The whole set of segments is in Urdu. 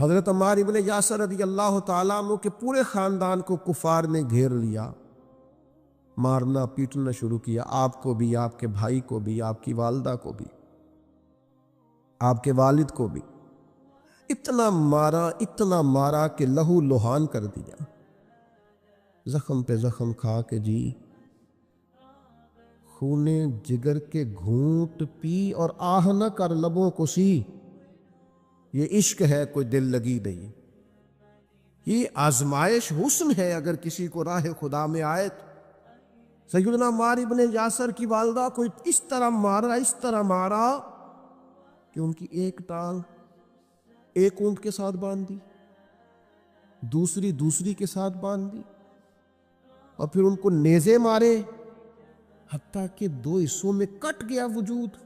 حضرت عمار ابن یاسر رضی اللہ تعالیٰ عنہ کے پورے خاندان کو کفار نے گھیر لیا، مارنا پیٹنا شروع کیا، آپ کو بھی، آپ کے بھائی کو بھی، آپ کی والدہ کو بھی، آپ کے والد کو بھی، اتنا مارا کہ لہو لہان کر دیا، زخم پہ زخم کھا کے جی خونے جگر کے گھونٹ پی اور آہ نہ کر لبوں کو سی۔ یہ عشق ہے، کوئی دل لگی نہیں، یہ آزمائش حسن ہے۔ اگر کسی کو راہ خدا میں آئے تو سیدنا عمار ابن یاسر کی والدہ کو اس طرح مارا کہ ان کی ایک ٹانگ ایک اونٹ کے ساتھ باندھ دی، دوسری کے ساتھ باندھ دی، اور پھر ان کو نیزے مارے حتیٰ کہ 2 حصوں میں کٹ گیا وجود،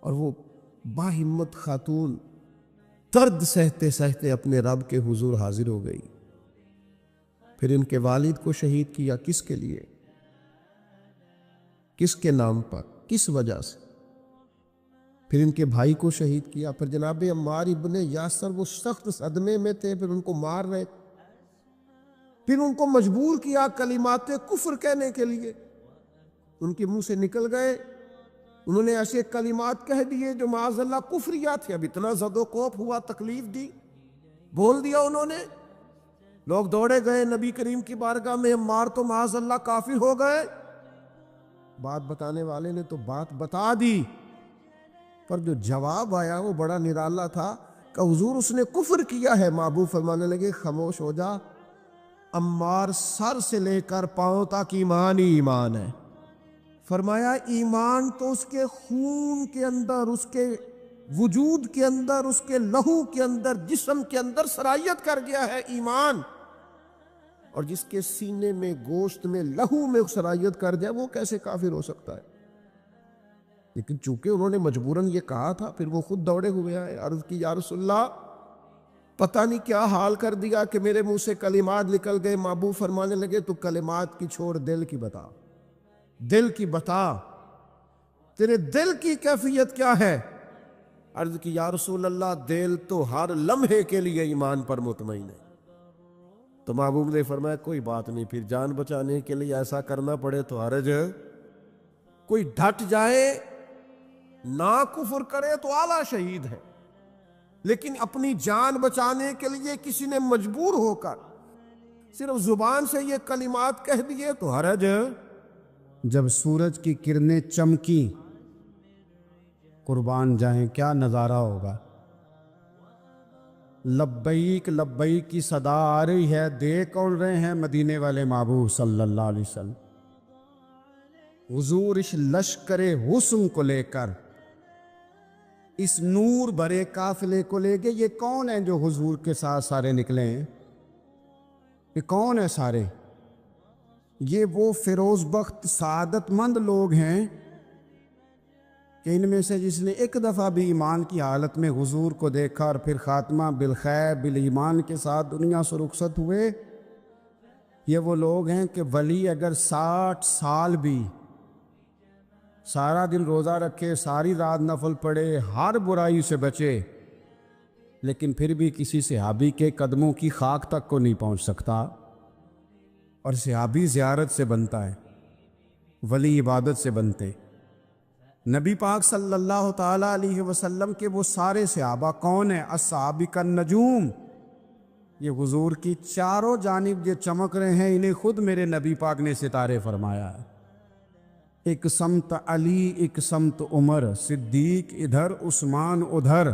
اور وہ باہمت خاتون درد سہتے سہتے اپنے رب کے حضور حاضر ہو گئی۔ پھر ان کے والد کو شہید کیا، کس کے لیے، کس کے نام پر، کس وجہ سے؟ پھر ان کے بھائی کو شہید کیا۔ پھر جناب عمار ابن یاسر وہ سخت صدمے میں تھے، پھر ان کو مار رہے، پھر ان کو مجبور کیا کلمات کفر کہنے کے لیے، ان کے منہ سے نکل گئے، انہوں نے ایسے کلمات کہہ دیے جو معاذ اللہ کفریات تھے۔ اب اتنا زد و کوف ہوا، تکلیف دی، بول دیا انہوں نے، لوگ دوڑے گئے نبی کریم کی بارگاہ میں، عمار تو معاذ اللہ کافر ہو گئے۔ بات بتانے والے نے تو بات بتا دی، پر جو جواب آیا وہ بڑا نرالا تھا کہ حضور اس نے کفر کیا ہے۔ محبوب فرمانے لگے خاموش ہو جا، عمار سر سے لے کر پاؤں تک ایمان ہی ایمان ہے۔ فرمایا ایمان تو اس کے خون کے اندر، اس کے وجود کے اندر، اس کے لہو کے اندر، جسم کے اندر سرایت کر گیا ہے ایمان، اور جس کے سینے میں، گوشت میں، لہو میں سرایت کر جائے وہ کیسے کافر ہو سکتا ہے؟ لیکن چونکہ انہوں نے مجبوراً یہ کہا تھا، پھر وہ خود دوڑے ہوئے آئے، عرض کی یا رسول اللہ پتہ نہیں کیا حال کر دیا کہ میرے منہ سے کلمات نکل گئے۔ محبوب فرمانے لگے تو کلمات کی چھوڑ، دل کی بتا، دل کی بتا، تیرے دل کی کیفیت کیا ہے؟ عرض کی یا رسول اللہ دل تو ہر لمحے کے لیے ایمان پر مطمئن ہے۔ تو محبوب نے فرمایا کوئی بات نہیں، پھر جان بچانے کے لیے ایسا کرنا پڑے تو حرج، کوئی ڈٹ جائے نہ کفر کرے تو اعلیٰ شہید ہے، لیکن اپنی جان بچانے کے لیے کسی نے مجبور ہو کر صرف زبان سے یہ کلمات کہہ دیے تو حرج۔ جب سورج کی کرنیں چمکی، قربان جائیں کیا نظارہ ہوگا، لبیک لبیک کی صدا آ رہی ہے، دیکھ کون رہے ہیں؟ مدینے والے محبوب صلی اللہ علیہ وسلم۔ حضور اس لشکر حسن کو لے کر، اس نور بھرے قافلے کو لے کے، یہ کون ہیں جو حضور کے ساتھ سارے نکلے ہیں؟ یہ کون ہیں سارے؟ یہ وہ فیروز بخت سعادت مند لوگ ہیں کہ ان میں سے جس نے ایک دفعہ بھی ایمان کی حالت میں حضور کو دیکھا اور پھر خاتمہ بالخیر بالایمان کے ساتھ دنیا سے رخصت ہوئے، یہ وہ لوگ ہیں کہ ولی اگر 60 سال بھی سارا دن روزہ رکھے، ساری رات نفل پڑھے، ہر برائی سے بچے، لیکن پھر بھی کسی صحابی کے قدموں کی خاک تک کو نہیں پہنچ سکتا، اور صحابی زیارت سے بنتا ہے، ولی عبادت سے بنتے۔ نبی پاک صلی اللہ تعالیٰ علیہ وسلم کے وہ سارے صحابہ کون ہیں؟ الصحابہ النجوم، یہ حضور کی چاروں جانب جو چمک رہے ہیں، انہیں خود میرے نبی پاک نے ستارے فرمایا ہے۔ ایک سمت علی، ایک سمت عمر، صدیق ادھر، عثمان ادھر،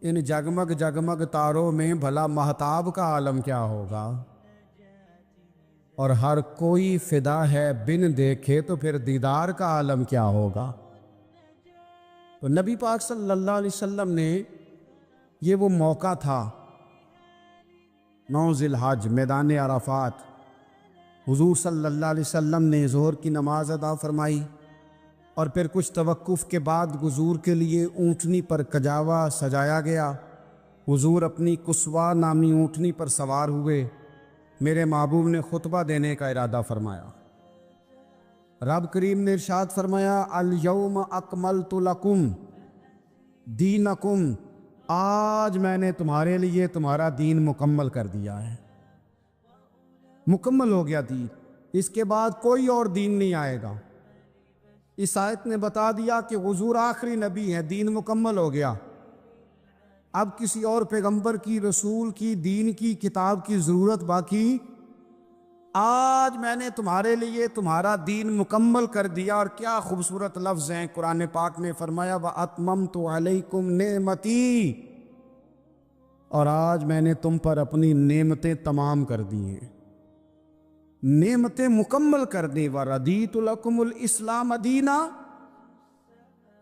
ان جگمگ جگمگ تاروں میں بھلا مہتاب کا عالم کیا ہوگا؟ اور ہر کوئی فدا ہے بن دیکھے تو پھر دیدار کا عالم کیا ہوگا؟ تو نبی پاک صلی اللہ علیہ وسلم نے یہ وہ موقع تھا، 9 ذی الحج، میدان عرفات، حضور صلی اللہ علیہ وسلم نے ظہر کی نماز ادا فرمائی، اور پھر کچھ توقف کے بعد حضور کے لیے اونٹنی پر کجاوا سجایا گیا۔ حضور اپنی کسوا نامی اونٹنی پر سوار ہوئے، میرے محبوب نے خطبہ دینے کا ارادہ فرمایا۔ رب کریم نے ارشاد فرمایا، الیوم اکملت لکم دینکم، آج میں نے تمہارے لیے تمہارا دین مکمل کر دیا ہے، مکمل ہو گیا دین، اس کے بعد کوئی اور دین نہیں آئے گا۔ اس آیت نے بتا دیا کہ حضور آخری نبی ہے، دین مکمل ہو گیا، اب کسی اور پیغمبر کی، رسول کی، دین کی، کتاب کی ضرورت باقی۔ آج میں نے تمہارے لیے تمہارا دین مکمل کر دیا۔ اور کیا خوبصورت لفظ ہیں، قرآن پاک نے فرمایا وَأَتْمَمْتُ عَلَيْكُمْ نِعْمَتِي، اور آج میں نے تم پر اپنی نعمتیں تمام کر دی ہیں، نعمتیں مکمل کر دی۔ وَرَضِيتُ لَكُمُ الْإِسْلَامَ دِينًا،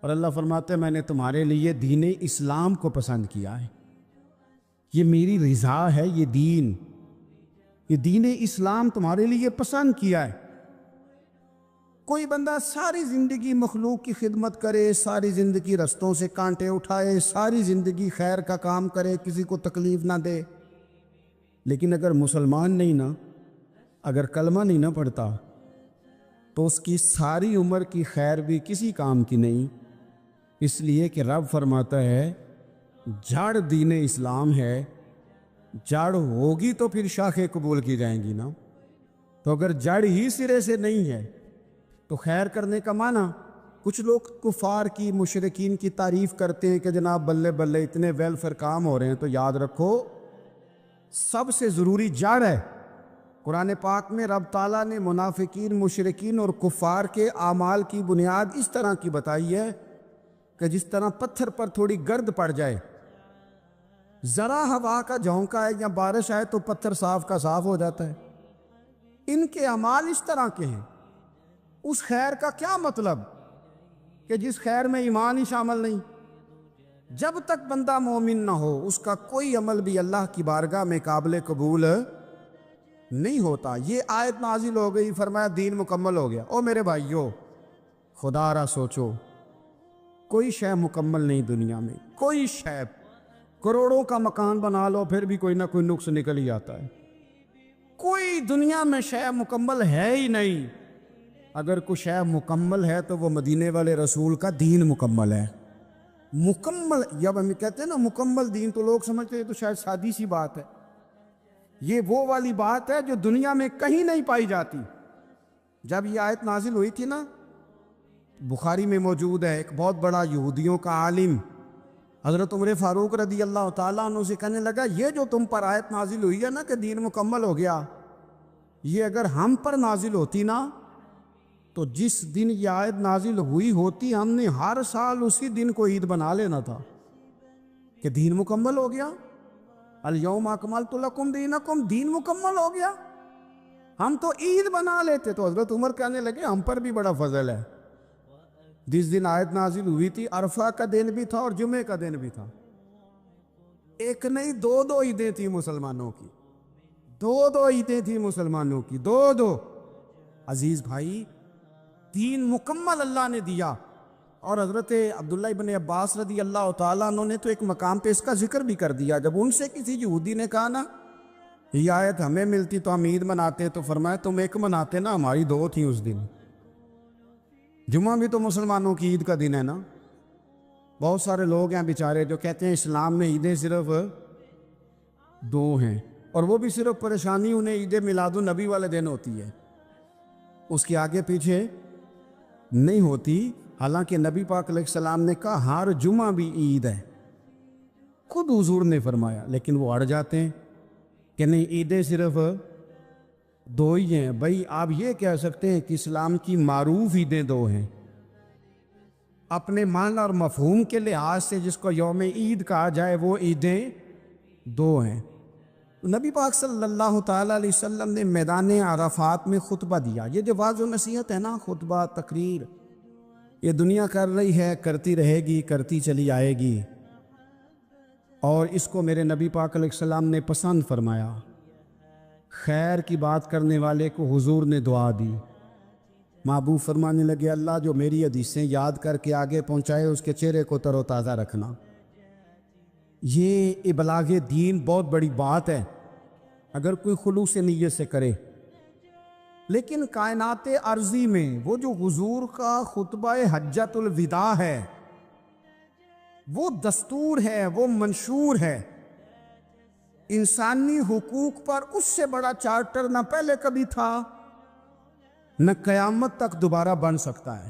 اور اللہ فرماتے ہیں میں نے تمہارے لیے دین اسلام کو پسند کیا ہے، یہ میری رضا ہے، یہ دین اسلام تمہارے لیے پسند کیا ہے۔ کوئی بندہ ساری زندگی مخلوق کی خدمت کرے، ساری زندگی رستوں سے کانٹے اٹھائے، ساری زندگی خیر کا کام کرے، کسی کو تکلیف نہ دے، لیکن اگر مسلمان نہیں نا، اگر کلمہ نہیں نہ پڑھتا تو اس کی ساری عمر کی خیر بھی کسی کام کی نہیں، اس لیے کہ رب فرماتا ہے جڑ دین اسلام ہے، جڑ ہوگی تو پھر شاخیں قبول کی جائیں گی نا، تو اگر جڑ ہی سرے سے نہیں ہے تو خیر کرنے کا معنی۔ کچھ لوگ کفار کی، مشرکین کی تعریف کرتے ہیں کہ جناب بلے بلے اتنے ویلفیئر کام ہو رہے ہیں، تو یاد رکھو سب سے ضروری جڑ ہے۔ قرآن پاک میں رب تعالیٰ نے منافقین، مشرکین اور کفار کے اعمال کی بنیاد اس طرح کی بتائی ہے کہ جس طرح پتھر پر تھوڑی گرد پڑ جائے، ذرا ہوا کا جھونکا ہے یا بارش آئے تو پتھر صاف کا صاف ہو جاتا ہے۔ ان کے اعمال اس طرح کے ہیں۔ اس خیر کا کیا مطلب کہ جس خیر میں ایمان ہی شامل نہیں؟ جب تک بندہ مومن نہ ہو اس کا کوئی عمل بھی اللہ کی بارگاہ میں قابل قبول نہیں ہوتا۔ یہ آیت نازل ہو گئی، فرمایا دین مکمل ہو گیا۔ او میرے بھائیو، خدا را سوچو، کوئی شے مکمل نہیں دنیا میں، کوئی شے، کروڑوں کا مکان بنا لو پھر بھی کوئی نہ کوئی نقص نکل ہی آتا ہے۔ کوئی دنیا میں شے مکمل ہے ہی نہیں۔ اگر کوئی شے مکمل ہے تو وہ مدینے والے رسول کا دین مکمل ہے۔ مکمل، جب ہم کہتے ہیں نا مکمل دین، تو لوگ سمجھتے ہیں تو شاید سادی سی بات ہے۔ یہ وہ والی بات ہے جو دنیا میں کہیں نہیں پائی جاتی۔ جب یہ آیت نازل ہوئی تھی نا، بخاری میں موجود ہے، ایک بہت بڑا یہودیوں کا عالم حضرت عمر فاروق رضی اللہ تعالیٰ عنہ سے کہنے لگا یہ جو تم پر آیت نازل ہوئی ہے نا کہ دین مکمل ہو گیا، یہ اگر ہم پر نازل ہوتی نا تو جس دن یہ آیت نازل ہوئی ہوتی ہم نے ہر سال اسی دن کو عید بنا لینا تھا کہ دین مکمل ہو گیا۔ الیوم اکملت لکم دینکم، دین مکمل ہو گیا، ہم تو عید بنا لیتے۔ تو حضرت عمر کہنے لگے ہم پر بھی بڑا فضل ہے، جس دن آیت نازل ہوئی تھی عرفہ کا دن بھی تھا اور جمعے کا دن بھی تھا، ایک نہیں دو عیدیں تھیں مسلمانوں کی، دو عیدیں تھیں مسلمانوں کی، دو۔ عزیز بھائی، دین مکمل اللہ نے دیا۔ اور حضرت عبداللہ ابن عباس رضی اللہ تعالیٰ عنہ نے تو ایک مقام پہ اس کا ذکر بھی کر دیا۔ جب ان سے کسی یہودی نے کہا نا یہ آیت ہمیں ملتی تو ہم عید مناتے، تو فرمایا تم ایک مناتے نا، ہماری دو تھیں اس دن۔ جمعہ بھی تو مسلمانوں کی عید کا دن ہے نا۔ بہت سارے لوگ ہیں بیچارے جو کہتے ہیں اسلام میں عیدیں صرف دو ہیں، اور وہ بھی صرف پریشانی انہیں عید میلاد النبی والے دن ہوتی ہے، اس کے آگے پیچھے نہیں ہوتی۔ حالانکہ نبی پاک علیہ السلام نے کہا ہر جمعہ بھی عید ہے، خود حضور نے فرمایا، لیکن وہ اڑ جاتے ہیں کہ نہیں عیدیں صرف دو ہی ہیں۔ بھائی آپ یہ کہہ سکتے ہیں کہ اسلام کی معروف عیدیں دو ہیں، اپنے معنی اور مفہوم کے لحاظ سے جس کو یوم عید کہا جائے وہ عیدیں دو ہیں۔ نبی پاک صلی اللہ تعالیٰ علیہ وسلم نے میدان عرفات میں خطبہ دیا۔ یہ جو واعظ و نصیحت ہے نا، خطبہ، تقریر، یہ دنیا کر رہی ہے، کرتی رہے گی، کرتی چلی آئے گی، اور اس کو میرے نبی پاک علیہ السلام نے پسند فرمایا۔ خیر کی بات کرنے والے کو حضور نے دعا دی۔ محبوب فرمانے لگے اللہ جو میری حدیثیں یاد کر کے آگے پہنچائے اس کے چہرے کو تر و تازہ رکھنا۔ یہ ابلاغ دین بہت بڑی بات ہے اگر کوئی خلوص نیت سے کرے۔ لیکن کائنات ارضی میں وہ جو حضور کا خطبہ حجۃ الوداع ہے، وہ دستور ہے، وہ منشور ہے۔ انسانی حقوق پر اس سے بڑا چارٹر نہ پہلے کبھی تھا نہ قیامت تک دوبارہ بن سکتا ہے۔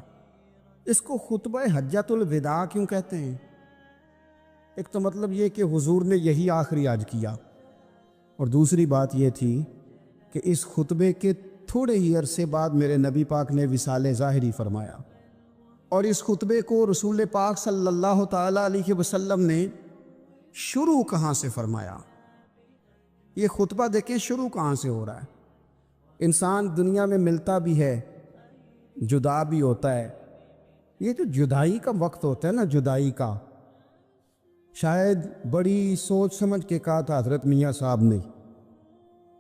اس کو خطبہ حجۃ الوداع کیوں کہتے ہیں؟ ایک تو مطلب یہ کہ حضور نے یہی آخری آج کیا، اور دوسری بات یہ تھی کہ اس خطبے کے تھوڑے ہی عرصے بعد میرے نبی پاک نے وصال ظاہری فرمایا، اور اس خطبے کو رسول پاک صلی اللہ تعالیٰ علیہ وسلم نے شروع کہاں سے فرمایا؟ یہ خطبہ دیکھیں شروع کہاں سے ہو رہا ہے۔ انسان دنیا میں ملتا بھی ہے، جدا بھی ہوتا ہے۔ یہ جو جدائی کا وقت ہوتا ہے نا، جدائی کا، شاید بڑی سوچ سمجھ کے کہا تھا حضرت میاں صاحب نے،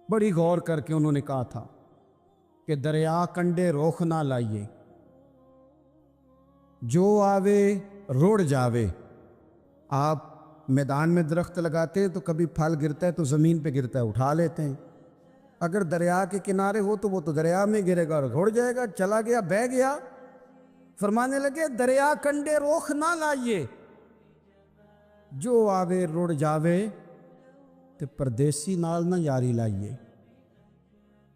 بڑی غور کر کے انہوں نے کہا تھا کہ دریا کنڈے روخ نہ لائیے، جو آوے روڑ جاوے۔ آپ میدان میں درخت لگاتے تو کبھی پھل گرتا ہے تو زمین پہ گرتا ہے، اٹھا لیتے ہیں۔ اگر دریا کے کنارے ہو تو وہ تو دریا میں گرے گا اور روڑ جائے گا، چلا گیا، بہہ گیا۔ فرمانے لگے دریا کنڈے روخ نہ لائیے، جو آوے روڑ جاوے، تے پردیسی نال نہ یاری لائیے،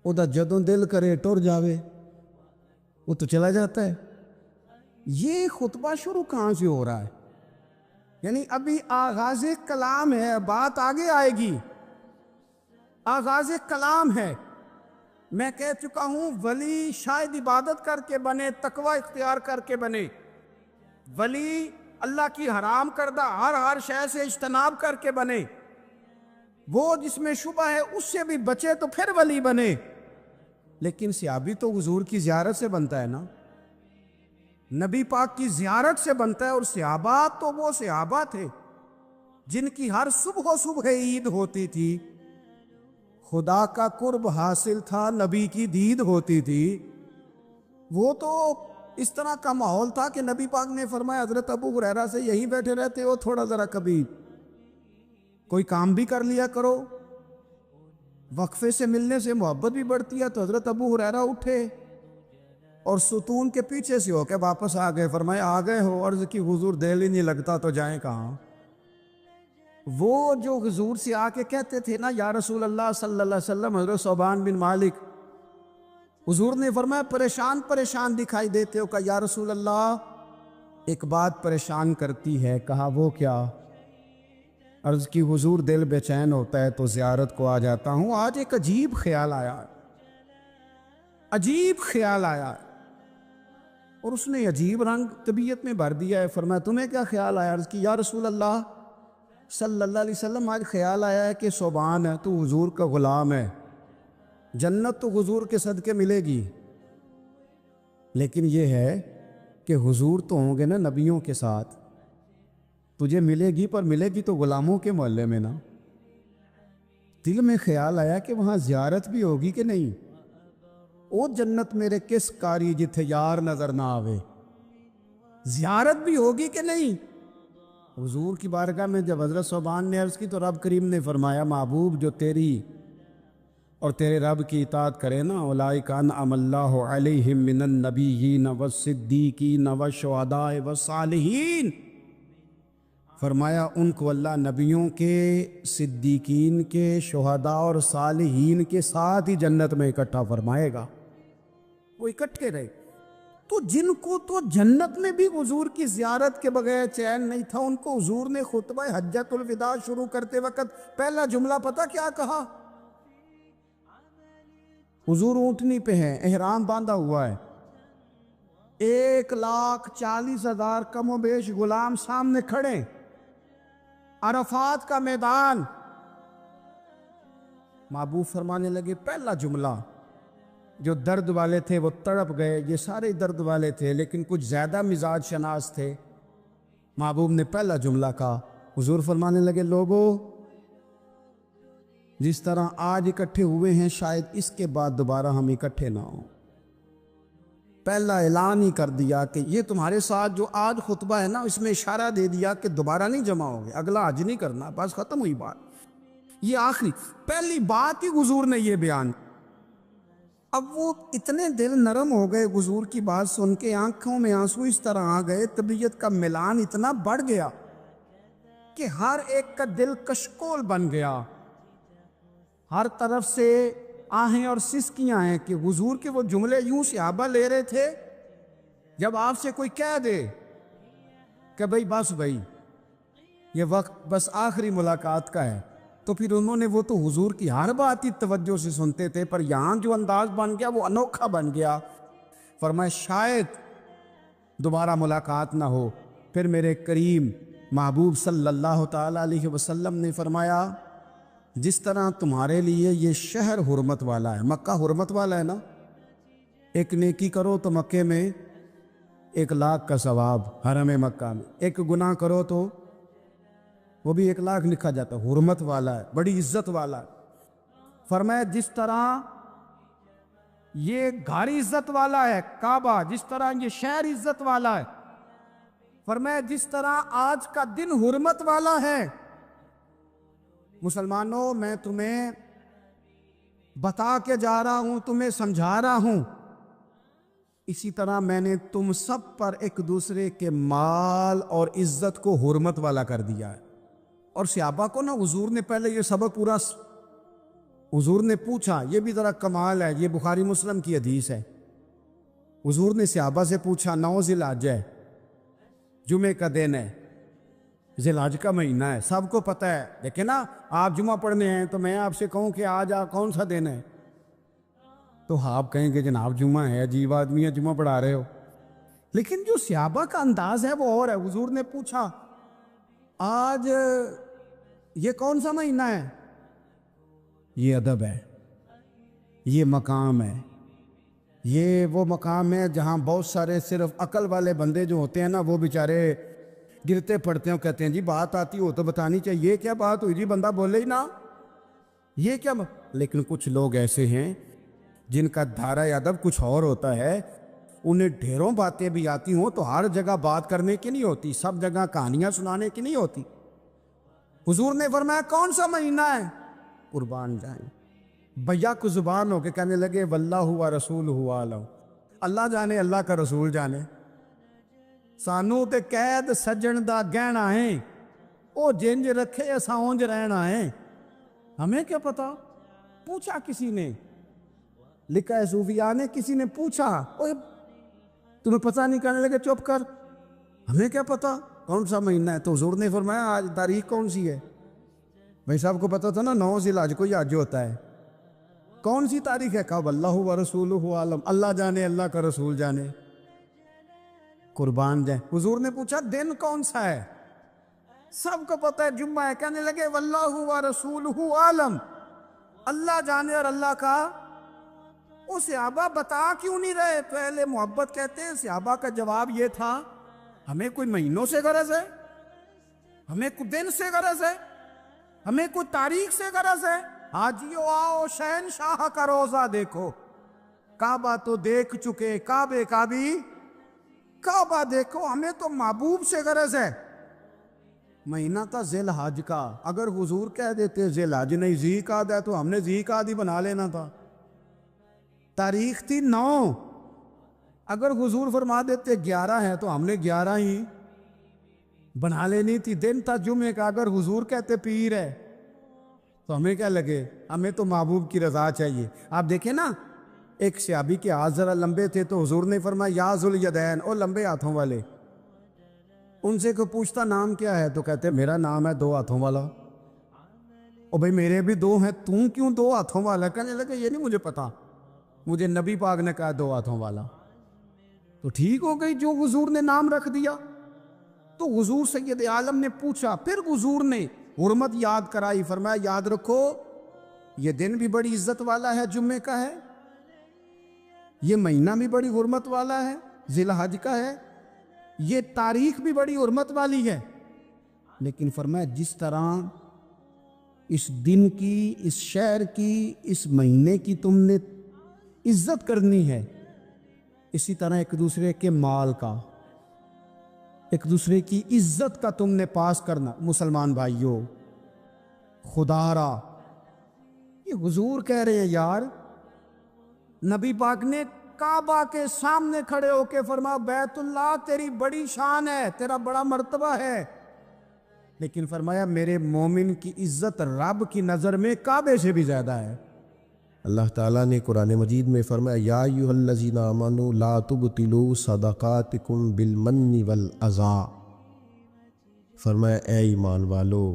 او دا جدوں دل کرے ٹر جاوے، وہ تو چلا جاتا ہے۔ یہ خطبہ شروع کہاں سے ہو رہا ہے؟ یعنی ابھی آغاز کلام ہے، بات آگے آئے گی، آغاز کلام ہے۔ میں کہہ چکا ہوں ولی شاید عبادت کر کے بنے، تقوی اختیار کر کے بنے، ولی اللہ کی حرام کردہ ہر شے سے اجتناب کر کے بنے، وہ جس میں شبہ ہے اس سے بھی بچے تو پھر ولی بنے۔ لیکن صحابی تو حضور کی زیارت سے بنتا ہے نا، نبی پاک کی زیارت سے بنتا ہے، اور صحابہ تو وہ صحابہ تھے جن کی ہر صبح عید ہوتی تھی، خدا کا قرب حاصل تھا، نبی کی دید ہوتی تھی۔ وہ تو اس طرح کا ماحول تھا کہ نبی پاک نے فرمایا حضرت ابو ہریرہ سے یہیں بیٹھے رہتے ہو، تھوڑا ذرا کبھی کوئی کام بھی کر لیا کرو، وقفے سے ملنے سے محبت بھی بڑھتی ہے۔ تو حضرت ابو ہریرہ اٹھے اور ستون کے پیچھے سے ہو کے واپس آ گئے۔ فرمایا آ گئے ہو؟ عرض کی حضور دل ہی نہیں لگتا تو جائیں کہاں؟ وہ جو حضور سے آ کے کہتے تھے نا یا رسول اللہ صلی اللہ علیہ وسلم، حضرت صوبان بن مالک، حضور نے فرمایا پریشان دکھائی دیتے ہو؟ کہا یا رسول اللہ ایک بات پریشان کرتی ہے۔ کہا وہ کیا؟ عرض کی حضور دل بے چین ہوتا ہے تو زیارت کو آ جاتا ہوں، آج ایک عجیب خیال آیا، اور اس نے عجیب رنگ طبیعت میں بھر دیا ہے۔ فرمایا تمہیں کیا خیال آیا؟ عرض کی یا رسول اللہ صلی اللہ علیہ وسلم آج خیال آیا ہے کہ صوبان ہے تو حضور کا غلام ہے، جنت تو حضور کے صدقے ملے گی، لیکن یہ ہے کہ حضور تو ہوں گے نا نبیوں کے ساتھ، تجھے ملے گی پر ملے گی تو غلاموں کے محلے میں نا۔ دل میں خیال آیا کہ وہاں زیارت بھی ہوگی کہ نہیں؟ او جنت میرے کس کاری جتھے یار نظر نہ آوے، زیارت بھی ہوگی کہ نہیں؟ حضور کی بارگاہ میں جب حضرت صوبان نے عرض کی تو رب کریم نے فرمایا محبوب جو تیری اور تیرے رب کی اطاعت کرے نا، اولئک انعم اللہ علیہم من النبیین والصدیقین والشہداء والصالحین، فرمایا ان کو اللہ نبیوں کے، صدیقین کے، شہداء اور صالحین کے ساتھ ہی جنت میں اکٹھا فرمائے گا۔ وہ اکٹھے رہے تو جن کو تو جنت میں بھی حضور کی زیارت کے بغیر چین نہیں تھا، ان کو حضور نے خطبہ حجۃ الوداع شروع کرتے وقت پہلا جملہ پتہ کیا کہا؟ حضور اونٹنی پہ ہیں، احرام باندھا ہوا ہے، 1,40,000 کم و بیش غلام سامنے کھڑے، عرفات کا میدان۔ محبوب فرمانے لگے پہلا جملہ، جو درد والے تھے وہ تڑپ گئے، یہ سارے درد والے تھے لیکن کچھ زیادہ مزاج شناس تھے۔ محبوب نے پہلا جملہ کہا، حضور فرمانے لگے لوگو جس طرح آج اکٹھے ہوئے ہیں شاید اس کے بعد دوبارہ ہم اکٹھے نہ ہوں۔ پہلا اعلان ہی کر دیا کہ یہ تمہارے ساتھ جو آج خطبہ ہے نا، اس میں اشارہ دے دیا کہ دوبارہ نہیں جمع ہوگے، اگلا حج نہیں کرنا، بس ختم ہوئی بات۔ یہ آخری پہلی بات ہی حضور نے یہ بیان۔ اب وہ اتنے دل نرم ہو گئے حضور کی بات سن کے، آنکھوں میں آنسو اس طرح آ گئے، طبیعت کا ملان اتنا بڑھ گیا کہ ہر ایک کا دل کشکول بن گیا، ہر طرف سے آہیں اور سسکیاں ہیں کہ حضور کے وہ جملے یوں صحابہ لے رہے تھے جب آپ سے کوئی کہہ دے کہ بھائی یہ وقت بس آخری ملاقات کا ہے، تو پھر انہوں نے وہ تو حضور کی ہر بات ہی توجہ سے سنتے تھے، پر یہاں جو انداز بن گیا وہ انوکھا بن گیا۔ فرمایا شاید دوبارہ ملاقات نہ ہو۔ پھر میرے کریم محبوب صلی اللہ تعالی علیہ وسلم نے فرمایا جس طرح تمہارے لیے یہ شہر حرمت والا ہے، مکہ حرمت والا ہے نا، ایک نیکی کرو تو مکے میں 1,00,000 کا ثواب، حرم مکہ میں ایک گناہ کرو تو وہ بھی 1,00,000 لکھا جاتا ہے، حرمت والا ہے، بڑی عزت والا ہے۔ فرمایا جس طرح یہ گھر عزت والا ہے کعبہ، جس طرح یہ شہر عزت والا ہے، فرمایا جس طرح آج کا دن حرمت والا ہے۔ مسلمانوں میں تمہیں بتا کے جا رہا ہوں، تمہیں سمجھا رہا ہوں، اسی طرح میں نے تم سب پر ایک دوسرے کے مال اور عزت کو حرمت والا کر دیا ہے۔ اور صحابہ کو نا حضور نے پہلے یہ سبق پورا، حضور نے پوچھا، یہ بھی ذرا کمال ہے، یہ بخاری مسلم کی حدیث ہے۔ حضور نے صحابہ سے پوچھا 9 ذی الحجہ ہے، جمعے کا دن ہے، ذی الحج کا مہینہ ہے، سب کو پتہ ہے، لیکن نا آپ جمعہ پڑھنے ہیں تو میں آپ سے کہوں کہ آج کون سا دن ہے، تو آپ کہیں گے جناب جمعہ ہے، عجیب آدمی ہے جمعہ پڑھا رہے ہو۔ لیکن جو صحابہ کا انداز ہے وہ اور ہے۔ حضور نے پوچھا آج یہ کون سا مہینہ ہے؟ یہ ادب ہے، یہ مقام ہے، یہ وہ مقام ہے جہاں بہت سارے صرف عقل والے بندے جو ہوتے ہیں نا وہ بیچارے گرتے پڑتے ہیں، کہتے ہیں جی بات آتی ہو تو بتانی چاہیے، یہ کیا بات ہوئی جی، بندہ بولے ہی نا، یہ کیا لیکن کچھ لوگ ایسے ہیں جن کا دھارہ ادب کچھ اور ہوتا ہے، انہیں ڈھیروں باتیں بھی آتی ہوں تو ہر جگہ بات کرنے کی نہیں ہوتی، سب جگہ کہانیاں سنانے کی نہیں ہوتی۔ حضور نے فرمایا کون سا مہینہ ہے؟ قربان جائیں بھیا کو زبان ہو کے کہنے لگے واللہ و رسولہ عالم، اللہ جانے اللہ کا رسول جانے، سانو تے قید سجن دا گہنا ہے، او جنج رکھے اساں اونج رہنا ہے، ہمیں کیا پتا۔ پوچھا کسی نے، لکھا ہے صوفیاء نے، کسی نے پوچھا اوے تمہیں پتہ نہیں، کہنے لگے چپ کر، ہمیں کیا پتا کون سا مہینہ ہے۔ تو حضور نے فرمایا آج تاریخ کون سی ہے؟ بھائی صاحب کو پتا تھا نا 9 ذی الحج کو یہ حج ہوتا ہے، کون سی تاریخ ہے؟ کہا واللہ و رسولہ عالم، اللہ جانے اللہ کا رسول جانے۔ قربان جائیں حضور نے پوچھا دن کون سا ہے؟ سب کو پتا ہے جمعہ ہے، کہنے لگے واللہ و رسولہ عالم، اللہ جانے اور اللہ کا۔ وہ صحابہ بتا کیوں نہیں رہے؟ پہلے محبت کہتے ہیں، صحابہ کا جواب یہ تھا ہمیں کوئی مہینوں سے غرض ہے، ہمیں کوئی دن سے غرض ہے، ہمیں کوئی تاریخ سے غرض ہے؟ حاجیو آؤ شہنشاہ کا روزہ دیکھو، کعبہ تو دیکھ چکے، کعبے کا بھی کعبہ دیکھو، ہمیں تو محبوب سے غرض ہے۔ مہینہ تھا ذی الحج کا، اگر حضور کہہ دیتے ذی الحج نہیں ذی قعد ہے تو ہم نے ذی قعد ہی بنا لینا تھا۔ تاریخ تھی 9، اگر حضور فرما دیتے 11 ہے تو ہم نے 11 ہی بنا لینی تھی۔ دن تھا جمعے کا، اگر حضور کہتے پیر ہے تو ہمیں کیا لگے، ہمیں تو محبوب کی رضا چاہیے۔ آپ دیکھیں نا، ایک صحابی کے ہاتھ ذرا لمبے تھے تو حضور نے فرمایا یا ذوالیدین، او لمبے ہاتھوں والے۔ ان سے کوئی پوچھتا نام کیا ہے تو کہتے میرا نام ہے 2 ہاتھوں والا۔ او بھائی میرے بھی 2 ہیں، تم کیوں 2 ہاتھوں والا؟ کہنے لگے یہ نہیں مجھے پتا، مجھے نبی پاک نے کہا 2 ہاتھوں والا۔ تو ٹھیک ہو گئی جو حضور نے نام رکھ دیا۔ تو حضور سید عالم نے پوچھا، پھر حضور نے حرمت یاد کرائی، فرمایا یاد رکھو یہ دن بھی بڑی عزت والا ہے، جمعے کا ہے، یہ مہینہ بھی بڑی حرمت والا ہے، ذی الحج کا ہے، یہ تاریخ بھی بڑی حرمت والی ہے۔ لیکن فرمایا جس طرح اس دن کی، اس شہر کی، اس مہینے کی تم نے عزت کرنی ہے، اسی طرح ایک دوسرے کے مال کا، ایک دوسرے کی عزت کا تم نے پاس کرنا۔ مسلمان بھائیوں، خدا را یہ حضور کہہ رہے ہیں یار، نبی پاک نے کعبہ کے سامنے کھڑے ہو کے فرمایا بیت اللہ تیری بڑی شان ہے، تیرا بڑا مرتبہ ہے، لیکن فرمایا میرے مومن کی عزت رب کی نظر میں کعبے سے بھی زیادہ ہے۔ اللہ تعالیٰ نے قرآن مجید میں فرمایا یا ایھا الذین آمنوا لا تبطلوا صدقاتکم بالمن والعزا، فرمایا اے ایمان والو،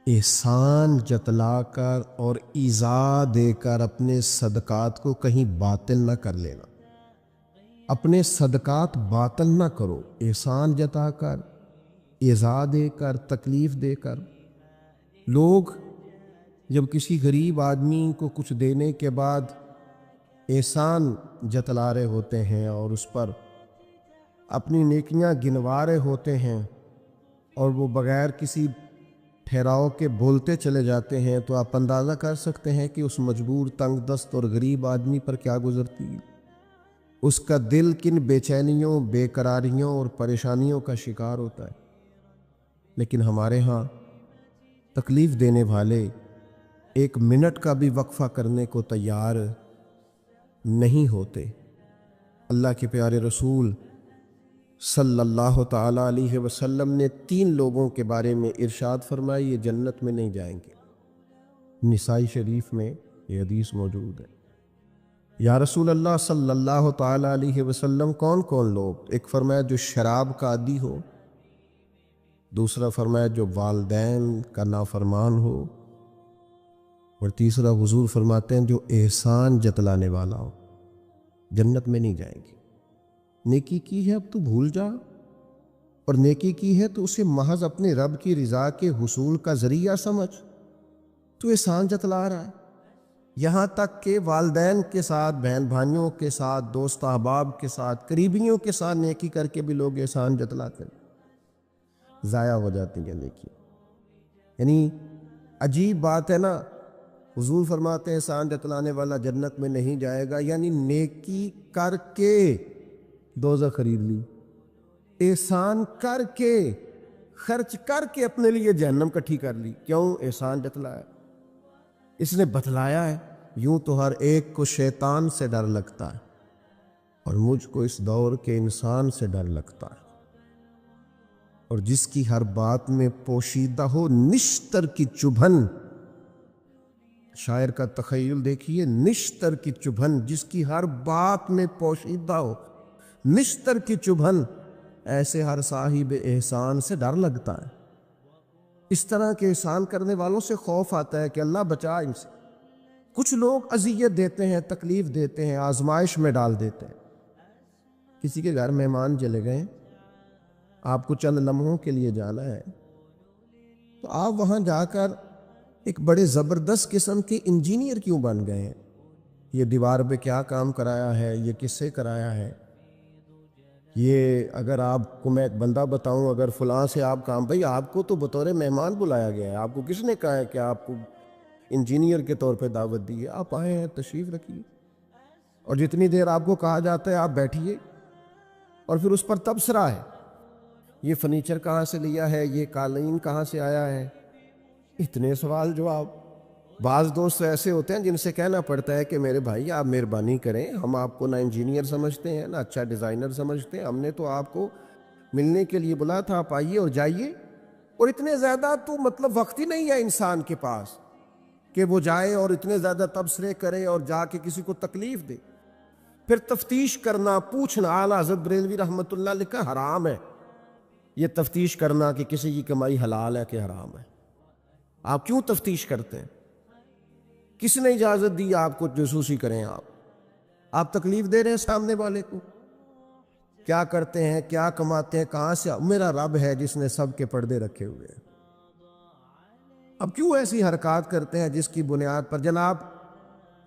احسان جتلا کر اور ایذا دے کر اپنے صدقات کو کہیں باطل نہ کر لینا۔ اپنے صدقات باطل نہ کرو، احسان جتا کر، ایذا دے کر، تکلیف دے کر۔ لوگ جب کسی غریب آدمی کو کچھ دینے کے بعد احسان جتلا رہے ہوتے ہیں اور اس پر اپنی نیکیاں گنوا رہے ہوتے ہیں اور وہ بغیر کسی ٹھہراؤ کے بولتے چلے جاتے ہیں، تو آپ اندازہ کر سکتے ہیں کہ اس مجبور، تنگ دست اور غریب آدمی پر کیا گزرتی ہے۔ اس کا دل کن بے چینیوں، بے قراریوں اور پریشانیوں کا شکار ہوتا ہے۔ لیکن ہمارے ہاں تکلیف دینے والے ایک منٹ کا بھی وقفہ کرنے کو تیار نہیں ہوتے۔ اللہ کے پیارے رسول صلی اللہ تعالیٰ علیہ وسلم نے 3 لوگوں کے بارے میں ارشاد فرمایا یہ جنت میں نہیں جائیں گے۔ نسائی شریف میں یہ حدیث موجود ہے۔ یا رسول اللہ صلی اللہ تعالیٰ علیہ وسلم کون کون لوگ؟ ایک فرمایا جو شراب کا عادی ہو، دوسرا فرمایا جو والدین کا نافرمان ہو، اور تیسرا حضور فرماتے ہیں جو احسان جتلانے والا ہو۔ جنت میں نہیں جائیں گے۔ نیکی کی ہے اب تو بھول جا، اور نیکی کی ہے تو اسے محض اپنے رب کی رضا کے حصول کا ذریعہ سمجھ۔ تو احسان جتلا رہا ہے، یہاں تک کہ والدین کے ساتھ، بہن بھائیوں کے ساتھ، دوست احباب کے ساتھ، قریبیوں کے ساتھ نیکی کر کے بھی لوگ احسان جتلاتے ہیں، ضائع ہو جاتی ہیں نیکی۔ یعنی عجیب بات ہے نا، حضور فرماتے ہیں احسان جتلانے والا جنت میں نہیں جائے گا، یعنی نیکی کر کے دوزخ خرید لی، احسان کر کے، خرچ کر کے اپنے لیے جہنم کٹھی کر لی۔ کیوں؟ احسان جتلایا، اس نے بتلایا ہے۔ یوں تو ہر ایک کو شیطان سے ڈر لگتا ہے، اور مجھ کو اس دور کے انسان سے ڈر لگتا ہے، اور جس کی ہر بات میں پوشیدہ ہو نشتر کی چبھن۔ شاعر کا تخیل دیکھیے، نشتر کی چبھن، جس کی ہر بات میں پوشیدہ ہو نشتر کی چبھن، ایسے ہر صاحب احسان سے ڈر لگتا ہے۔ اس طرح کے احسان کرنے والوں سے خوف آتا ہے کہ اللہ بچا ان سے۔ کچھ لوگ اذیت دیتے ہیں، تکلیف دیتے ہیں، آزمائش میں ڈال دیتے ہیں۔ کسی کے گھر مہمان چلے گئے، آپ کو چند لمحوں کے لیے جانا ہے، تو آپ وہاں جا کر ایک بڑے زبردست قسم کے انجینئر کیوں بن گئے ہیں؟ یہ دیوار پہ کیا کام کرایا ہے، یہ کس سے کرایا ہے، یہ اگر آپ کو میں ایک بندہ بتاؤں، اگر فلاں سے آپ کام، بھئی آپ کو تو بطور مہمان بلایا گیا ہے، آپ کو کس نے کہا ہے کہ آپ کو انجینئر کے طور پہ دعوت دی ہے؟ آپ آئے ہیں، تشریف رکھیے، اور جتنی دیر آپ کو کہا جاتا ہے آپ بیٹھیے، اور پھر اس پر تبصرہ ہے، یہ فرنیچر کہاں سے لیا ہے، یہ قالین کہاں سے آیا ہے، اتنے سوال جواب۔ بعض دوست ایسے ہوتے ہیں جن سے کہنا پڑتا ہے کہ میرے بھائی آپ مہربانی کریں، ہم آپ کو نہ انجینئر سمجھتے ہیں، نہ اچھا ڈیزائنر سمجھتے ہیں، ہم نے تو آپ کو ملنے کے لیے بلایا تھا، آپ آئیے اور جائیے، اور اتنے زیادہ تو مطلب وقت ہی نہیں ہے انسان کے پاس کہ وہ جائے اور اتنے زیادہ تبصرے کرے اور جا کے کسی کو تکلیف دے۔ پھر تفتیش کرنا، پوچھنا، اعلیٰ حضرت بریلوی رحمۃ اللہ لکھا حرام ہے یہ تفتیش کرنا کہ کسی کی کمائی حلال ہے کہ حرام ہے۔ آپ کیوں تفتیش کرتے ہیں؟ کس نے اجازت دی آپ کو جاسوسی کریں؟ آپ تکلیف دے رہے ہیں سامنے والے کو۔ کیا کرتے ہیں، کیا کماتے ہیں، کہاں سے؟ میرا رب ہے جس نے سب کے پردے رکھے ہوئے ہیں۔ اب کیوں ایسی حرکات کرتے ہیں جس کی بنیاد پر جناب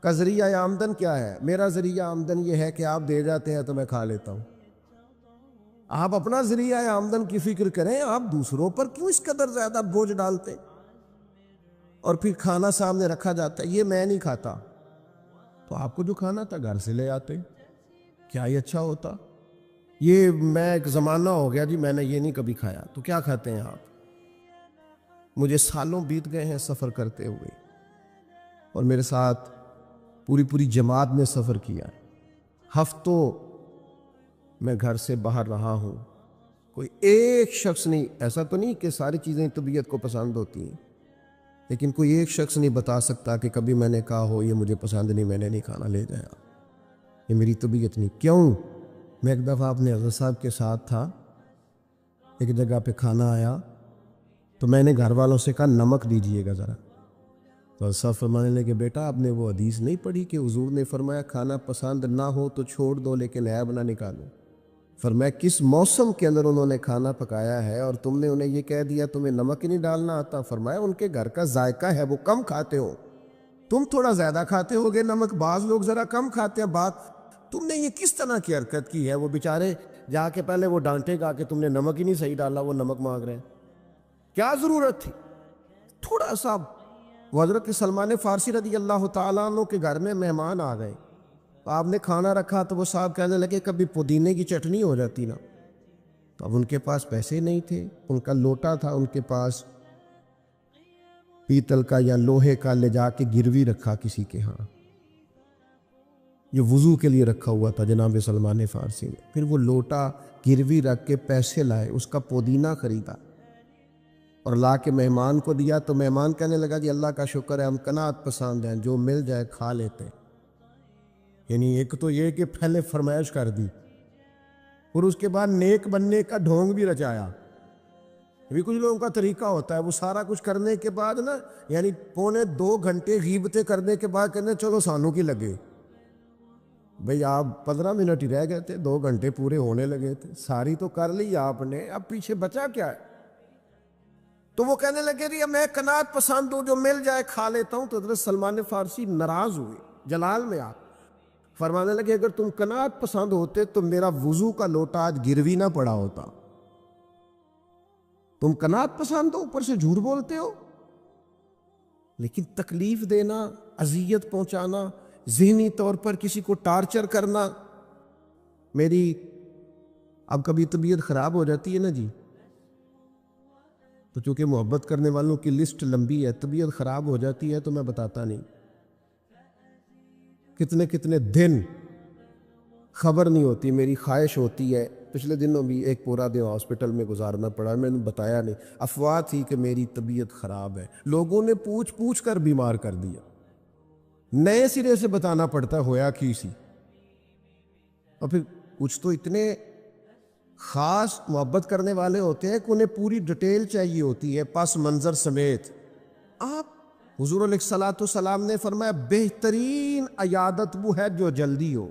کا ذریعہ آمدن کیا ہے؟ میرا ذریعہ آمدن یہ ہے کہ آپ دے جاتے ہیں تو میں کھا لیتا ہوں۔ آپ اپنا ذریعہ آمدن کی فکر کریں، آپ دوسروں پر کیوں اس قدر زیادہ بوجھ ڈالتے؟ اور پھر کھانا سامنے رکھا جاتا ہے، یہ میں نہیں کھاتا، تو آپ کو جو کھانا تھا گھر سے لے آتے، کیا یہ اچھا ہوتا؟ یہ میں ایک زمانہ ہو گیا جی میں نے یہ نہیں کبھی کھایا، تو کیا کھاتے ہیں آپ؟ مجھے سالوں بیت گئے ہیں سفر کرتے ہوئے، اور میرے ساتھ پوری جماعت نے سفر کیا، ہفتوں میں گھر سے باہر رہا ہوں، کوئی ایک شخص نہیں، ایسا تو نہیں کہ ساری چیزیں طبیعت کو پسند ہوتی ہیں، لیکن کوئی ایک شخص نہیں بتا سکتا کہ کبھی میں نے کہا ہو یہ مجھے پسند نہیں، میں نے نہیں کھانا، لے جایا، یہ میری طبیعت نہیں۔ کیوں؟ میں ایک دفعہ اپنے حضرت صاحب کے ساتھ تھا، ایک جگہ پہ کھانا آیا تو میں نے گھر والوں سے کہا نمک دیجئے گا ذرا، تو حضرت صاحب فرمانے لگے بیٹا آپ نے وہ حدیث نہیں پڑھی کہ حضور نے فرمایا کھانا پسند نہ ہو تو چھوڑ دو لیکن عیب نہ نکالو؟ فرمایا کس موسم کے اندر انہوں نے کھانا پکایا ہے اور تم نے انہیں یہ کہہ دیا تمہیں نمک ہی نہیں ڈالنا آتا؟ فرمایا ان کے گھر کا ذائقہ ہے، وہ کم کھاتے ہو، تم تھوڑا زیادہ کھاتے ہوگے نمک، بعض لوگ ذرا کم کھاتے ہیں، تم نے یہ کس طرح کی حرکت کی ہے؟ وہ بیچارے جا کے پہلے وہ ڈانٹے گا کہ تم نے نمک ہی نہیں صحیح ڈالا، وہ نمک مانگ رہے ہیں، کیا ضرورت تھی؟ تھوڑا سا۔ وہ حضرت سلمان فارسی رضی اللہ تعالیٰ عنہ کے گھر میں مہمان آ گئے، تو آپ نے کھانا رکھا تو وہ صاحب کہنے لگے کبھی پودینے کی چٹنی ہو جاتی نا، تو اب ان کے پاس پیسے نہیں تھے، ان کا لوٹا تھا ان کے پاس پیتل کا یا لوہے کا، لے جا کے گروی رکھا کسی کے ہاں، یہ وضو کے لیے رکھا ہوا تھا جناب سلمان فارسی نے، پھر وہ لوٹا گروی رکھ کے پیسے لائے، اس کا پودینہ خریدا اور لا کے مہمان کو دیا، تو مہمان کہنے لگا جی اللہ کا شکر ہے ہم قناعت پسند ہیں، جو مل جائے کھا لیتے ہیں۔ یعنی ایک تو یہ کہ پہلے فرمائش کر دی اور اس کے بعد نیک بننے کا ڈھونگ بھی رچایا۔ ابھی کچھ لوگوں کا طریقہ ہوتا ہے وہ سارا کچھ کرنے کے بعد نا، یعنی 2.25 گھنٹے غیبتیں کرنے کے بعد کہنے چلو سانوں کی لگے، بھئی آپ 15 منٹ ہی رہ گئے تھے، 2 گھنٹے پورے ہونے لگے تھے، ساری تو کر لی آپ نے، اب پیچھے بچا کیا ہے؟ تو وہ کہنے لگے جی میں قناعت پسند ہوں، جو مل جائے کھا لیتا ہوں۔ تو حضرت سلمان فارسی ناراض ہوئے، جلال میں آپ فرمانے لگے اگر تم قناعت پسند ہوتے تو میرا وضو کا لوٹا آج گروی نہ پڑا ہوتا، تم قناعت پسند ہو، اوپر سے جھوٹ بولتے ہو۔ لیکن تکلیف دینا، اذیت پہنچانا، ذہنی طور پر کسی کو ٹارچر کرنا، میری اب کبھی طبیعت خراب ہو جاتی ہے نا جی، تو چونکہ محبت کرنے والوں کی لسٹ لمبی ہے، طبیعت خراب ہو جاتی ہے تو میں بتاتا نہیں، کتنے کتنے دن خبر نہیں ہوتی، میری خواہش ہوتی ہے۔ پچھلے دنوں بھی ایک پورا دن ہاسپٹل میں گزارنا پڑا، میں نے بتایا نہیں، افواہ تھی کہ میری طبیعت خراب ہے، لوگوں نے پوچھ پوچھ کر بیمار کر دیا، نئے سرے سے بتانا پڑتا ہویا کی سی۔ اور پھر کچھ تو اتنے خاص محبت کرنے والے ہوتے ہیں کہ انہیں پوری ڈیٹیل چاہیے ہوتی ہے پس منظر سمیت۔ آپ حضور علیہ الصلوۃ والسلام نے فرمایا بہترین عیادت وہ ہے جو جلدی ہو،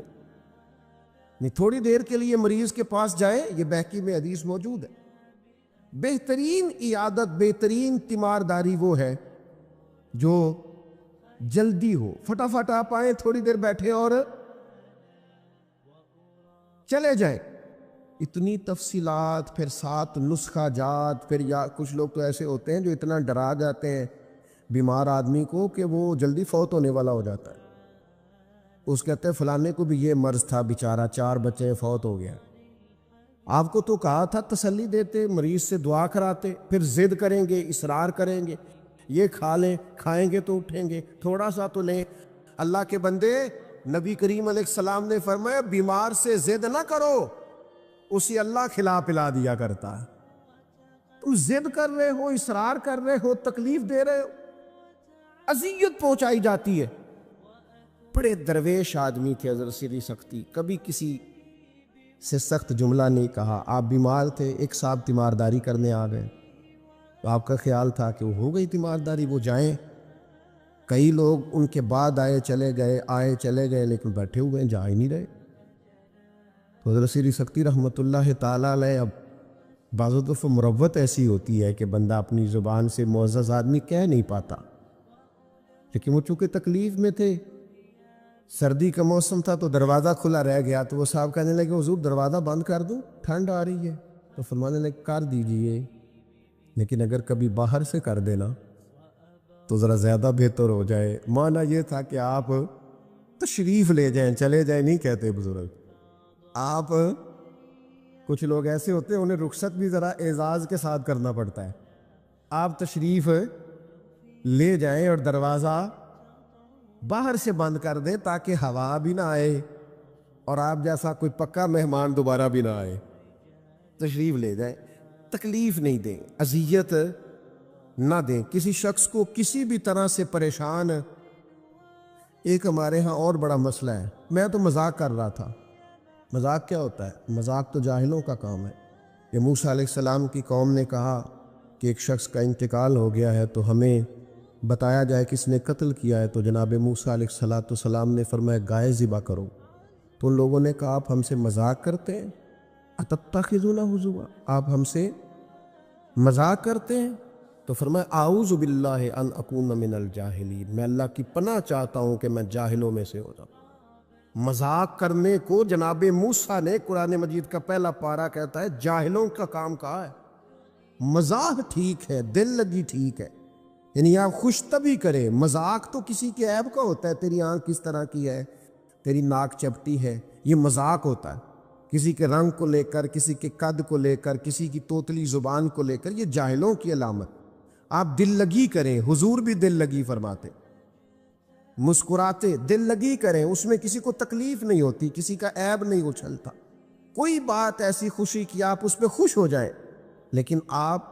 نہیں تھوڑی دیر کے لیے مریض کے پاس جائے، یہ بہقی میں حدیث موجود ہے، بہترین عیادت، بہترین تیمارداری وہ ہے جو جلدی ہو، فٹافٹ آپ آئیں، تھوڑی دیر بیٹھے اور چلے جائیں۔ اتنی تفصیلات، پھر 7 نسخہ جات، پھر یا کچھ لوگ تو ایسے ہوتے ہیں جو اتنا ڈرا جاتے ہیں بیمار آدمی کو کہ وہ جلدی فوت ہونے والا ہو جاتا ہے، اس کہتے ہیں فلانے کو بھی یہ مرض تھا بیچارہ، 4 بچے فوت ہو گیا۔ آپ کو تو کہا تھا تسلی دیتے، مریض سے دعا کراتے، پھر ضد کریں گے، اصرار کریں گے، یہ کھا لیں، کھائیں گے تو اٹھیں گے، تھوڑا سا تو لیں۔ اللہ کے بندے، نبی کریم علیہ السلام نے فرمایا بیمار سے ضد نہ کرو، اسی اللہ کھلا پلا دیا کرتا ہے۔ تم ضد کر رہے ہو، اصرار کر رہے ہو، تکلیف دے رہے ہو، اذیت پہنچائی جاتی ہے۔ بڑے درویش آدمی تھے حضرت سری سختی، کبھی کسی سے سخت جملہ نہیں کہا۔ آپ بیمار تھے، ایک صاحب تیمارداری کرنے آ گئے، تو آپ کا خیال تھا کہ وہ ہو گئی تیمارداری، وہ جائیں۔ کئی لوگ ان کے بعد آئے چلے گئے، لیکن بیٹھے ہوئے ہیں، جا ہی نہیں رہے۔ تو حضرت سری سختی رحمۃ اللہ تعالیٰ علیہ، اب بعض دفعہ مروت ایسی ہوتی ہے کہ بندہ اپنی زبان سے معزز آدمی کہہ نہیں پاتا، لیکن وہ چونکہ تکلیف میں تھے، سردی کا موسم تھا تو دروازہ کھلا رہ گیا، تو وہ صاحب کہنے لگے حضور دروازہ بند کر دوں، ٹھنڈ آ رہی ہے؟ تو فرمانے لگے کر دیجئے، لیکن اگر کبھی باہر سے کر دینا تو ذرا زیادہ بہتر ہو جائے۔ معنی یہ تھا کہ آپ تشریف لے جائیں، چلے جائیں نہیں کہتے بزرگ۔ آپ کچھ لوگ ایسے ہوتے ہیں انہیں رخصت بھی ذرا اعزاز کے ساتھ کرنا پڑتا ہے، آپ تشریف لے جائیں اور دروازہ باہر سے بند کر دیں تاکہ ہوا بھی نہ آئے اور آپ جیسا کوئی پکا مہمان دوبارہ بھی نہ آئے۔ تشریف لے جائیں، تکلیف نہیں دیں، اذیت نہ دیں کسی شخص کو کسی بھی طرح سے پریشان۔ ایک ہمارے ہاں اور بڑا مسئلہ ہے، میں تو مذاق کر رہا تھا۔ مذاق کیا ہوتا ہے؟ مذاق تو جاہلوں کا کام ہے۔ کہ موسیٰ علیہ السلام کی قوم نے کہا کہ ایک شخص کا انتقال ہو گیا ہے تو ہمیں بتایا جائے کس نے قتل کیا ہے، تو جناب موسیٰ علیہ السلام نے فرمایا گائے ذبح کرو۔ تو ان لوگوں نے کہا آپ ہم سے مذاق کرتے ہیں، اتتخذونہ ہزوا، آپ ہم سے مذاق کرتے ہیں؟ تو فرمایا اعوذ باللہ ان اکون من الجاہلین، میں اللہ کی پناہ چاہتا ہوں کہ میں جاہلوں میں سے ہو جاؤں۔ مذاق کرنے کو جناب موسیٰ نے، قرآن مجید کا پہلا پارہ کہتا ہے جاہلوں کا کام کہا ہے۔ مذاق ٹھیک ہے، دل لگی ٹھیک ہے، یعنی آپ خوش طبعی کریں۔ مذاق تو کسی کے عیب کا ہوتا ہے، تیری آنکھ کس طرح کی ہے، تیری ناک چپٹی ہے، یہ مذاق ہوتا ہے۔ کسی کے رنگ کو لے کر، کسی کے قد کو لے کر، کسی کی توتلی زبان کو لے کر، یہ جاہلوں کی علامت۔ آپ دل لگی کریں، حضور بھی دل لگی فرماتے، مسکراتے دل لگی کریں، اس میں کسی کو تکلیف نہیں ہوتی، کسی کا عیب نہیں اچھلتا، کوئی بات ایسی خوشی کی آپ اس پہ خوش ہو جائیں۔ لیکن آپ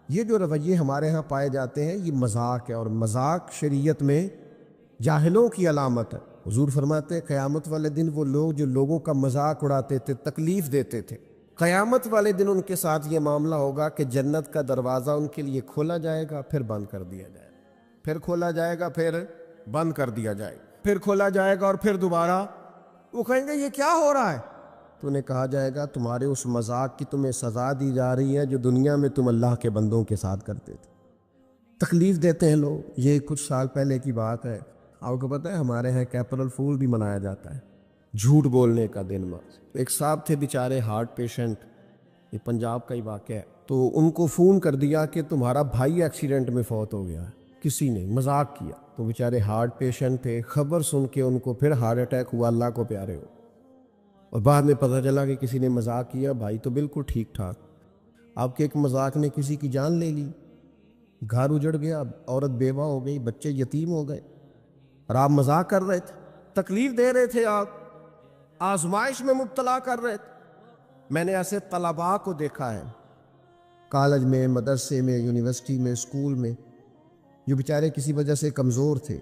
یہ جو رویے ہمارے ہاں پائے جاتے ہیں یہ مذاق ہے، اور مذاق شریعت میں جاہلوں کی علامت ہے۔ حضور فرماتے ہیں قیامت والے دن وہ لوگ جو لوگوں کا مذاق اڑاتے تھے، تکلیف دیتے تھے، قیامت والے دن ان کے ساتھ یہ معاملہ ہوگا کہ جنت کا دروازہ ان کے لیے کھولا جائے گا، پھر بند کر دیا جائے گا، پھر کھولا جائے گا، پھر بند کر دیا جائے گا، پھر کھولا جائے گا، اور پھر دوبارہ وہ کہیں گے یہ کیا ہو رہا ہے؟ تو انہیں کہا جائے گا تمہارے اس مذاق کی تمہیں سزا دی جا رہی ہے جو دنیا میں تم اللہ کے بندوں کے ساتھ کرتے تھے۔ تکلیف دیتے ہیں لوگ۔ یہ کچھ سال پہلے کی بات ہے، آپ کو پتہ ہے ہمارے ہاں اپریل فول بھی منایا جاتا ہے، جھوٹ بولنے کا دن۔ ایک صاحب تھے بیچارے ہارٹ پیشنٹ، یہ پنجاب کا ہی واقعہ ہے، تو ان کو فون کر دیا کہ تمہارا بھائی ایکسیڈنٹ میں فوت ہو گیا ہے، کسی نے مذاق کیا، تو بیچارے ہارٹ پیشنٹ تھے، خبر سن کے ان کو پھر ہارٹ اٹیک ہوا، اللہ کو پیارے ہو، اور بعد میں پتہ چلا کہ کسی نے مذاق کیا، بھائی تو بالکل ٹھیک ٹھاک، آپ کے ایک مذاق نے کسی کی جان لے لی، گھر اجڑ گیا، عورت بیوہ ہو گئی، بچے یتیم ہو گئے، اور آپ مذاق کر رہے تھے، تکلیف دے رہے تھے، آپ آزمائش میں مبتلا کر رہے تھے۔ میں نے ایسے طلباء کو دیکھا ہے کالج میں، مدرسے میں، یونیورسٹی میں، اسکول میں، جو بیچارے کسی وجہ سے کمزور تھے،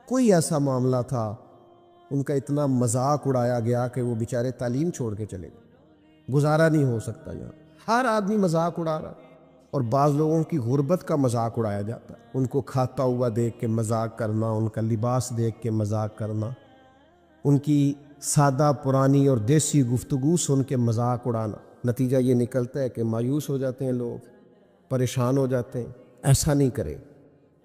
کوئی ایسا معاملہ تھا، ان کا اتنا مذاق اڑایا گیا کہ وہ بیچارے تعلیم چھوڑ کے چلے گئے، گزارا نہیں ہو سکتا یہاں، ہر آدمی مذاق اڑا رہا۔ اور بعض لوگوں کی غربت کا مذاق اڑایا جاتا ہے، ان کو کھاتا ہوا دیکھ کے مذاق کرنا، ان کا لباس دیکھ کے مذاق کرنا، ان کی سادہ پرانی اور دیسی گفتگو سن کے مذاق اڑانا، نتیجہ یہ نکلتا ہے کہ مایوس ہو جاتے ہیں لوگ، پریشان ہو جاتے ہیں۔ ایسا نہیں کرے،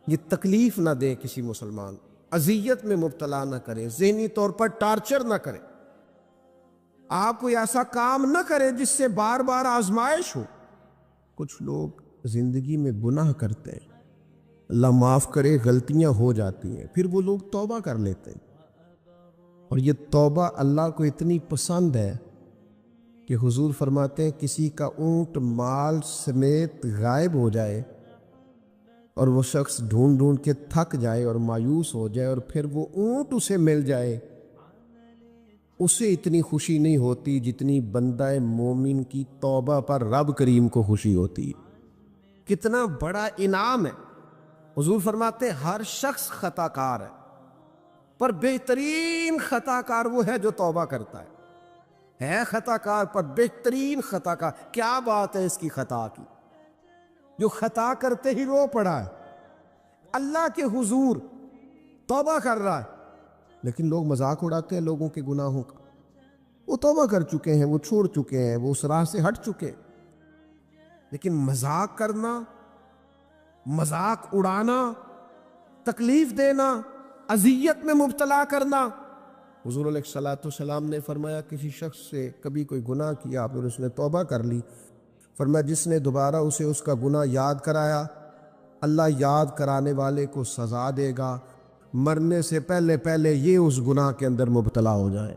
یہ تکلیف نہ دے کسی مسلمان، اذیت میں مبتلا نہ کرے، ذہنی طور پر ٹارچر نہ کرے، آپ کوئی ایسا کام نہ کرے جس سے بار بار آزمائش ہو۔ کچھ لوگ زندگی میں گناہ کرتے ہیں، اللہ معاف کرے، غلطیاں ہو جاتی ہیں، پھر وہ لوگ توبہ کر لیتے ہیں، اور یہ توبہ اللہ کو اتنی پسند ہے کہ حضور فرماتے ہیں کسی کا اونٹ مال سمیت غائب ہو جائے اور وہ شخص ڈھونڈ ڈھونڈ کے تھک جائے اور مایوس ہو جائے، اور پھر وہ اونٹ اسے مل جائے، اسے اتنی خوشی نہیں ہوتی جتنی بندہ مومن کی توبہ پر رب کریم کو خوشی ہوتی ہے۔ کتنا بڑا انعام ہے۔ حضور فرماتے ہیں ہر شخص خطا کار ہے، پر بہترین خطا کار وہ ہے جو توبہ کرتا ہے خطا کار پر بہترین خطا کار۔ کیا بات ہے اس کی خطا کی، جو خطا کرتے ہی رو پڑا ہے، اللہ کے حضور توبہ کر رہا ہے، لیکن لوگ مذاق اڑاتے ہیں لوگوں کے گناہوں کا۔ وہ توبہ کر چکے ہیں، وہ چھوڑ چکے ہیں، وہ اس راہ سے ہٹ چکے، لیکن مذاق کرنا، مذاق اڑانا، تکلیف دینا، اذیت میں مبتلا کرنا۔ حضور علیہ السلام نے فرمایا کسی شخص سے کبھی کوئی گناہ کیا پھر اس نے توبہ کر لی، فرمایا جس نے دوبارہ اسے اس کا گناہ یاد کرایا، اللہ یاد کرانے والے کو سزا دے گا، مرنے سے پہلے یہ اس گناہ کے اندر مبتلا ہو جائے۔